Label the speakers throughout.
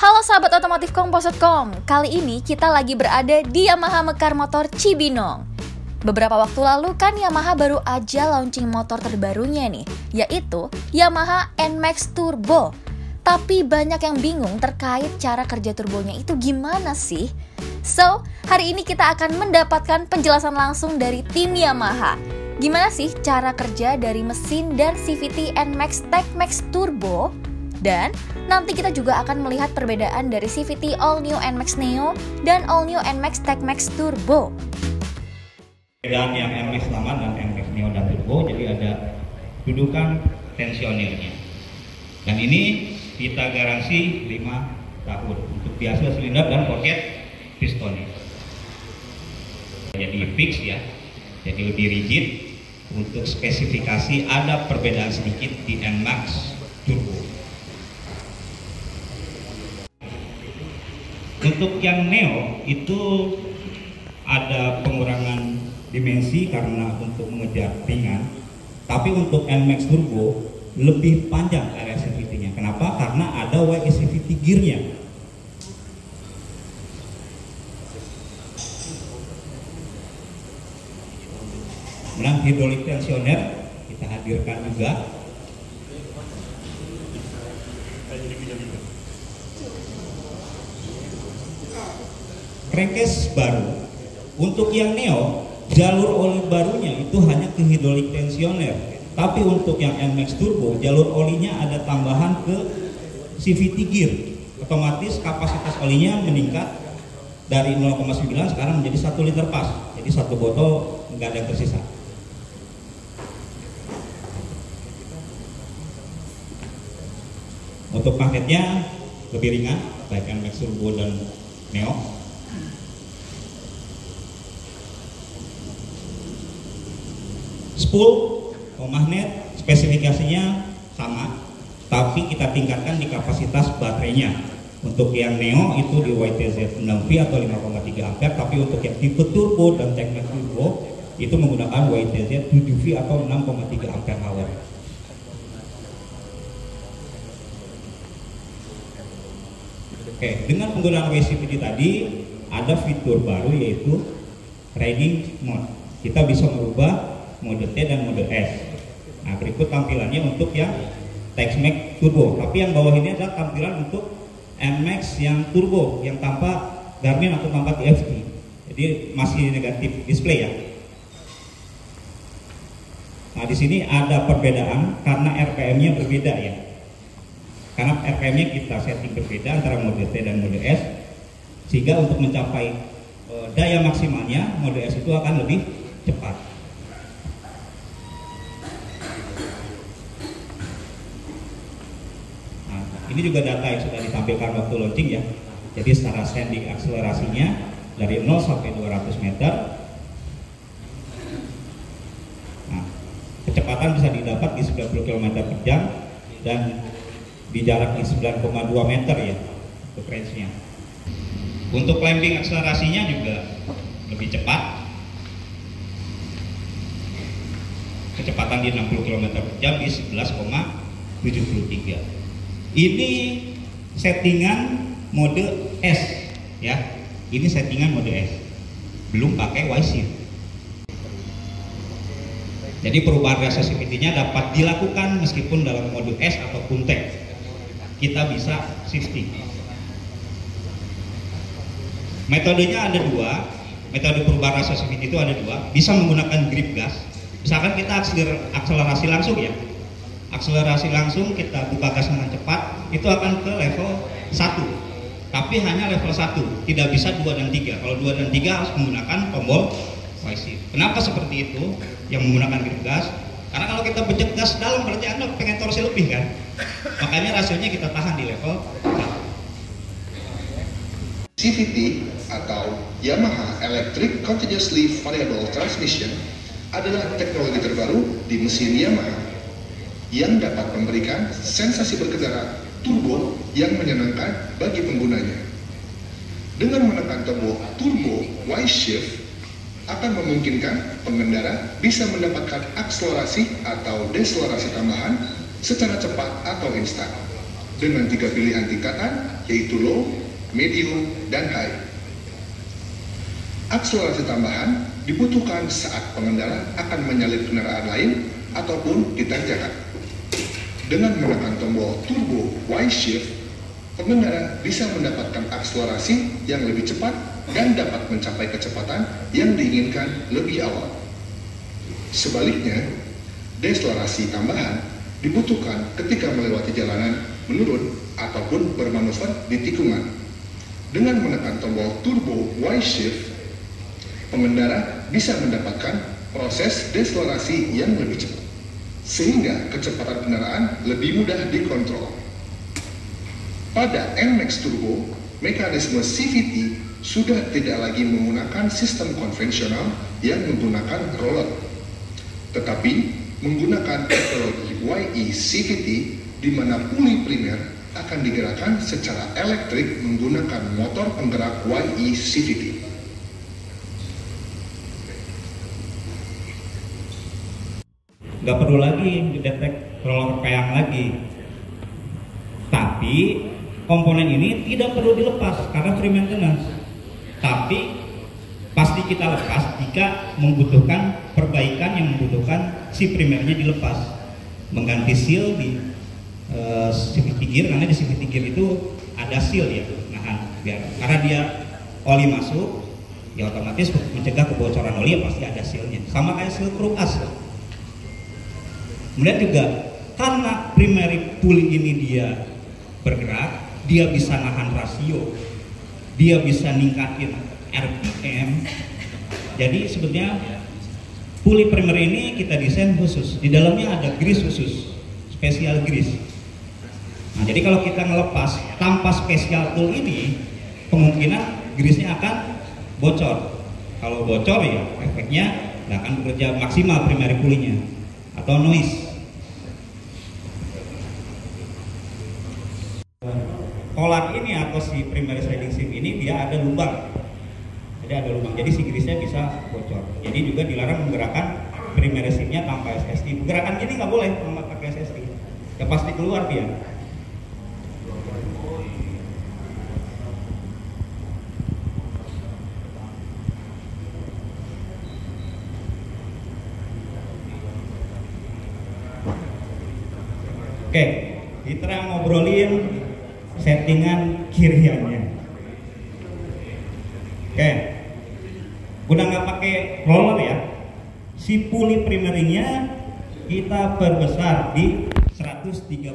Speaker 1: Halo sahabat otomotif Komposit.com, kali ini kita lagi berada di Yamaha Mekar Motor Cibinong. Beberapa waktu lalu kan Yamaha baru aja launching motor terbarunya nih, yaitu Yamaha NMAX Turbo. Tapi banyak yang bingung terkait cara kerja turbonya itu gimana sih? So, hari ini kita akan mendapatkan penjelasan langsung dari tim Yamaha. Gimana sih cara kerja dari mesin dan CVT NMAX TechMax Turbo? Dan nanti kita juga akan melihat perbedaan dari CVT All New NMAX Neo dan All New NMAX TechMax Turbo.
Speaker 2: Perbedaan yang NMAX lama dan NMAX Neo dan Turbo, jadi ada dudukan tensionernya. Dan ini kita garansi 5 tahun untuk biasa silinder dan pocket pistonnya. Jadi fix ya, jadi lebih rigid. Untuk spesifikasi ada perbedaan sedikit di NMAX Turbo. Untuk yang Neo itu ada pengurangan dimensi karena untuk mengejar ringan. Tapi untuk NMAX Turbo lebih panjang area CVT-nya. Kenapa? Karena ada YCVT gear-nya. Kemudian hidrolik tensioner kita hadirkan juga. Crankcase baru. Untuk yang Neo, jalur oli barunya itu hanya ke hidrolik tensioner. Tapi untuk yang NMAX Turbo, jalur olinya ada tambahan ke CVT gear. Otomatis kapasitas olinya meningkat dari 0,9 sekarang menjadi 1 liter pas. Jadi satu botol nggak ada yang tersisa. Untuk magnetnya lebih ringan, baik NMAX Turbo dan Neo. Spool magnet spesifikasinya sama, tapi kita tingkatkan di kapasitas baterainya. Untuk yang Neo itu di YTZ 6V atau 5,3 ampere, tapi untuk yang tipe Turbo dan TechMax Turbo itu menggunakan YTZ 7V atau 6,3 ampere hour. Oke, dengan penggunaan YCVT tadi ada fitur baru yaitu riding mode. Kita bisa merubah mode T dan mode S. Nah, berikut tampilannya untuk yang TechMax Turbo. Tapi yang bawah ini adalah tampilan untuk NMAX yang Turbo yang tanpa Garmin atau tanpa TFT. Jadi masih negatif display ya. Nah, di sini ada perbedaan karena RPM-nya berbeda ya. Karena RPM-nya kita setting berbeda antara mode T dan mode S, sehingga untuk mencapai daya maksimalnya mode S itu akan lebih cepat. Nah, ini juga data yang sudah ditampilkan waktu launching ya. Jadi secara standing akselerasinya dari 0 sampai 200 meter. Nah, kecepatan bisa didapat di 90 km per jam dan di jarak di 9,2 meter ya untuk range-nya. Untuk climbing akselerasinya juga lebih cepat. Kecepatan di 60 km per jam di 11,73. Ini settingan mode S ya. Ini settingan mode S. Belum pakai Y-Shift. Jadi perubahan rasa CVT-nya dapat dilakukan meskipun dalam mode S ataupun T. Kita bisa shifting. Metodenya ada dua. Metode perubahan rasa CVT itu ada dua. Bisa menggunakan grip gas. Misalkan kita akselerasi langsung ya. Akselerasi langsung kita buka gas dengan cepat, itu akan ke level 1. Tapi hanya level 1, tidak bisa 2 dan 3. Kalau 2 dan 3 harus menggunakan tombol Y-Shift. Kenapa seperti itu yang menggunakan grip gas? Karena kalau kita pencet gas dalam berarti Anda pengen torsi lebih kan? Makanya rasionya kita tahan di level 4.
Speaker 3: CVT atau Yamaha Electric Continuously Variable Transmission adalah teknologi terbaru di mesin Yamaha yang dapat memberikan sensasi berkendara turbo yang menyenangkan bagi penggunanya. Dengan menekan tombol turbo Y-Shift akan memungkinkan pengendara bisa mendapatkan akselerasi atau deselerasi tambahan secara cepat atau instan. dengan 3 pilihan tingkatan, yaitu low, medium, dan high. Akselerasi tambahan dibutuhkan saat pengendara akan menyalip kendaraan lain ataupun di tanjakan. Dengan menekan tombol turbo Y-shift, pengendara bisa mendapatkan akselerasi yang lebih cepat dan dapat mencapai kecepatan yang diinginkan lebih awal. Sebaliknya, deselerasi tambahan dibutuhkan ketika melewati jalanan menurun ataupun bermanuver di tikungan. Dengan menekan tombol turbo Y-shift, pengendara bisa mendapatkan proses deselerasi yang lebih cepat, sehingga kecepatan kendaraan lebih mudah dikontrol. Pada NMAX Turbo, mekanisme CVT sudah tidak lagi menggunakan sistem konvensional yang menggunakan roller, tetapi menggunakan teknologi YE CVT di mana puli primer akan digerakkan secara elektrik menggunakan motor penggerak YE CVT.
Speaker 2: Nggak perlu lagi didetek roller peyang lagi, tapi komponen ini tidak perlu dilepas karena free maintenance. Tapi pasti kita lepas jika membutuhkan perbaikan yang membutuhkan si primernya dilepas, mengganti seal di CVT gear, karena di CVT gear itu ada seal ya, karena dia oli masuk ya otomatis mencegah kebocoran oli, ya pasti ada sealnya, sama kayak seal kruk as. Kemudian juga karena primary pulley ini dia bergerak, dia bisa nahan rasio, dia bisa ningkatin RPM. Jadi sebetulnya pulley primer ini kita desain khusus, di dalamnya ada grease khusus, special grease. Nah, jadi kalau kita ngelepas tanpa special tool ini, kemungkinan grease-nya akan bocor. Kalau bocor ya efeknya nggak akan bekerja maksimal primary pulley-nya atau noise. Kolar ini atau si primary sliding seam ini dia ada lubang. Jadi si grease-nya bisa bocor. Jadi juga dilarang menggerakkan primary seam-nya tanpa SSD. Gerakan gini nggak boleh kalau pakai SSD. Ya pasti keluar dia. Oke, kita ngobrolin settingan kiriannya. Oke, udah nggak pakai roller ya. Si pulley primeringnya kita perbesar di 139,5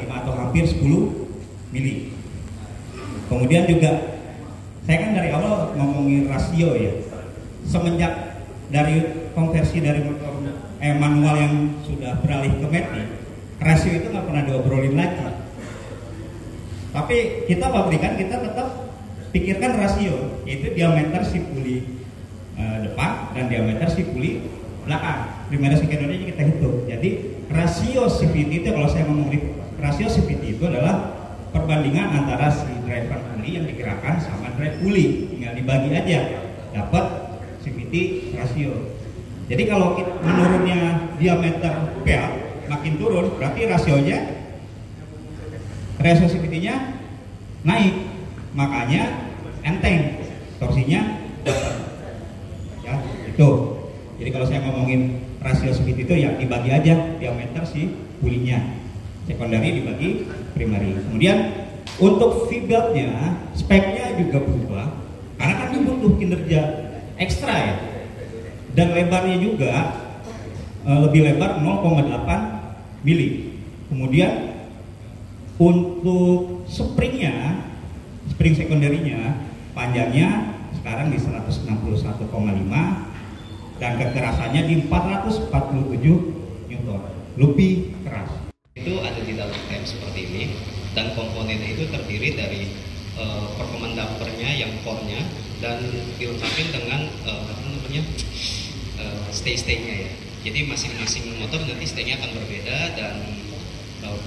Speaker 2: atau hampir 10 mili. Kemudian juga saya kan dari awal ngomongin rasio ya. Semenjak dari konversi dari motor manual yang sudah beralih ke matic, rasio itu nggak pernah diobrolin lagi. Tapi kita pabrikan kita tetap pikirkan rasio, yaitu diameter si pulley depan dan diameter si pulley belakang. Primary secondary kita hitung. Jadi rasio CVT itu, kalau saya ngomong rasio CVT itu adalah perbandingan antara si driver pulley yang digerakkan sama drive pulley, tinggal dibagi aja dapat CVT rasio. Jadi kalau menurunnya diameter PL makin turun, berarti rasionya rasio CVT-nya naik, makanya enteng, torsinya ya itu. Jadi kalau saya ngomongin rasio CVT itu ya dibagi aja diameter si pulinya, secondary dibagi primary. Kemudian untuk V-beltnya speknya juga berubah karena kan dia butuh kinerja ekstra ya, dan lebarnya juga lebih lebar 0,8 mili. Kemudian untuk springnya, spring sekunderinya panjangnya sekarang di 161,5 dan kekerasannya di 447 Newton, lebih keras.
Speaker 4: Itu ada di dalam frame seperti ini, dan komponennya itu terdiri dari performance dampernya yang core-nya dan dilengkapi dengan stay-nya ya. Jadi masing-masing motor nanti stay-nya akan berbeda dan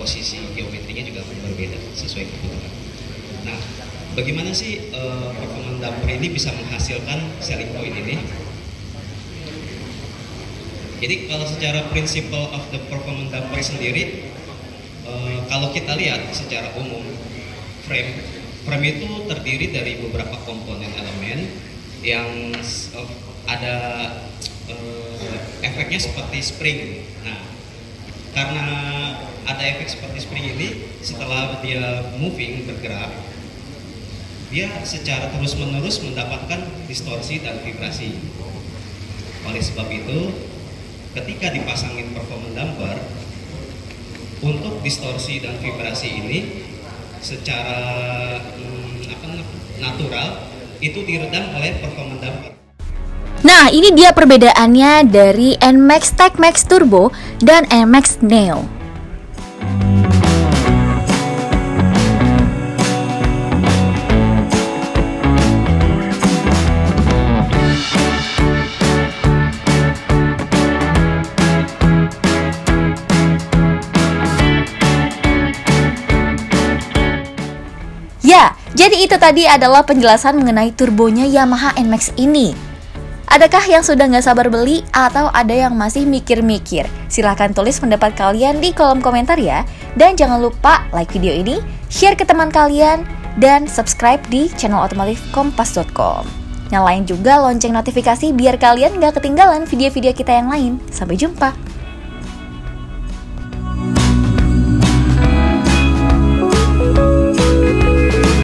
Speaker 4: posisi geometrinya juga akan berbeda sesuai kebutuhan. Nah, bagaimana sih performance damper ini bisa menghasilkan selling point ini? Jadi kalau secara principle of the performance damper sendiri, kalau kita lihat secara umum frame itu terdiri dari beberapa komponen elemen yang ada efeknya seperti spring. Nah, karena ada efek seperti spring ini, setelah dia bergerak, dia secara terus-menerus mendapatkan distorsi dan vibrasi. Oleh sebab itu, ketika dipasangin performance damper, untuk distorsi dan vibrasi ini secara natural itu diredam oleh performance damper.
Speaker 1: Nah, ini dia perbedaannya dari NMAX TechMax Turbo dan NMAX Neo. Ya, jadi itu tadi adalah penjelasan mengenai turbonya Yamaha NMAX ini. Adakah yang sudah nggak sabar beli atau ada yang masih mikir-mikir? Silahkan tulis pendapat kalian di kolom komentar ya. Dan jangan lupa like video ini, share ke teman kalian, dan subscribe di channel otomotif kompas.com. Nyalain juga lonceng notifikasi biar kalian nggak ketinggalan video-video kita yang lain. Sampai jumpa!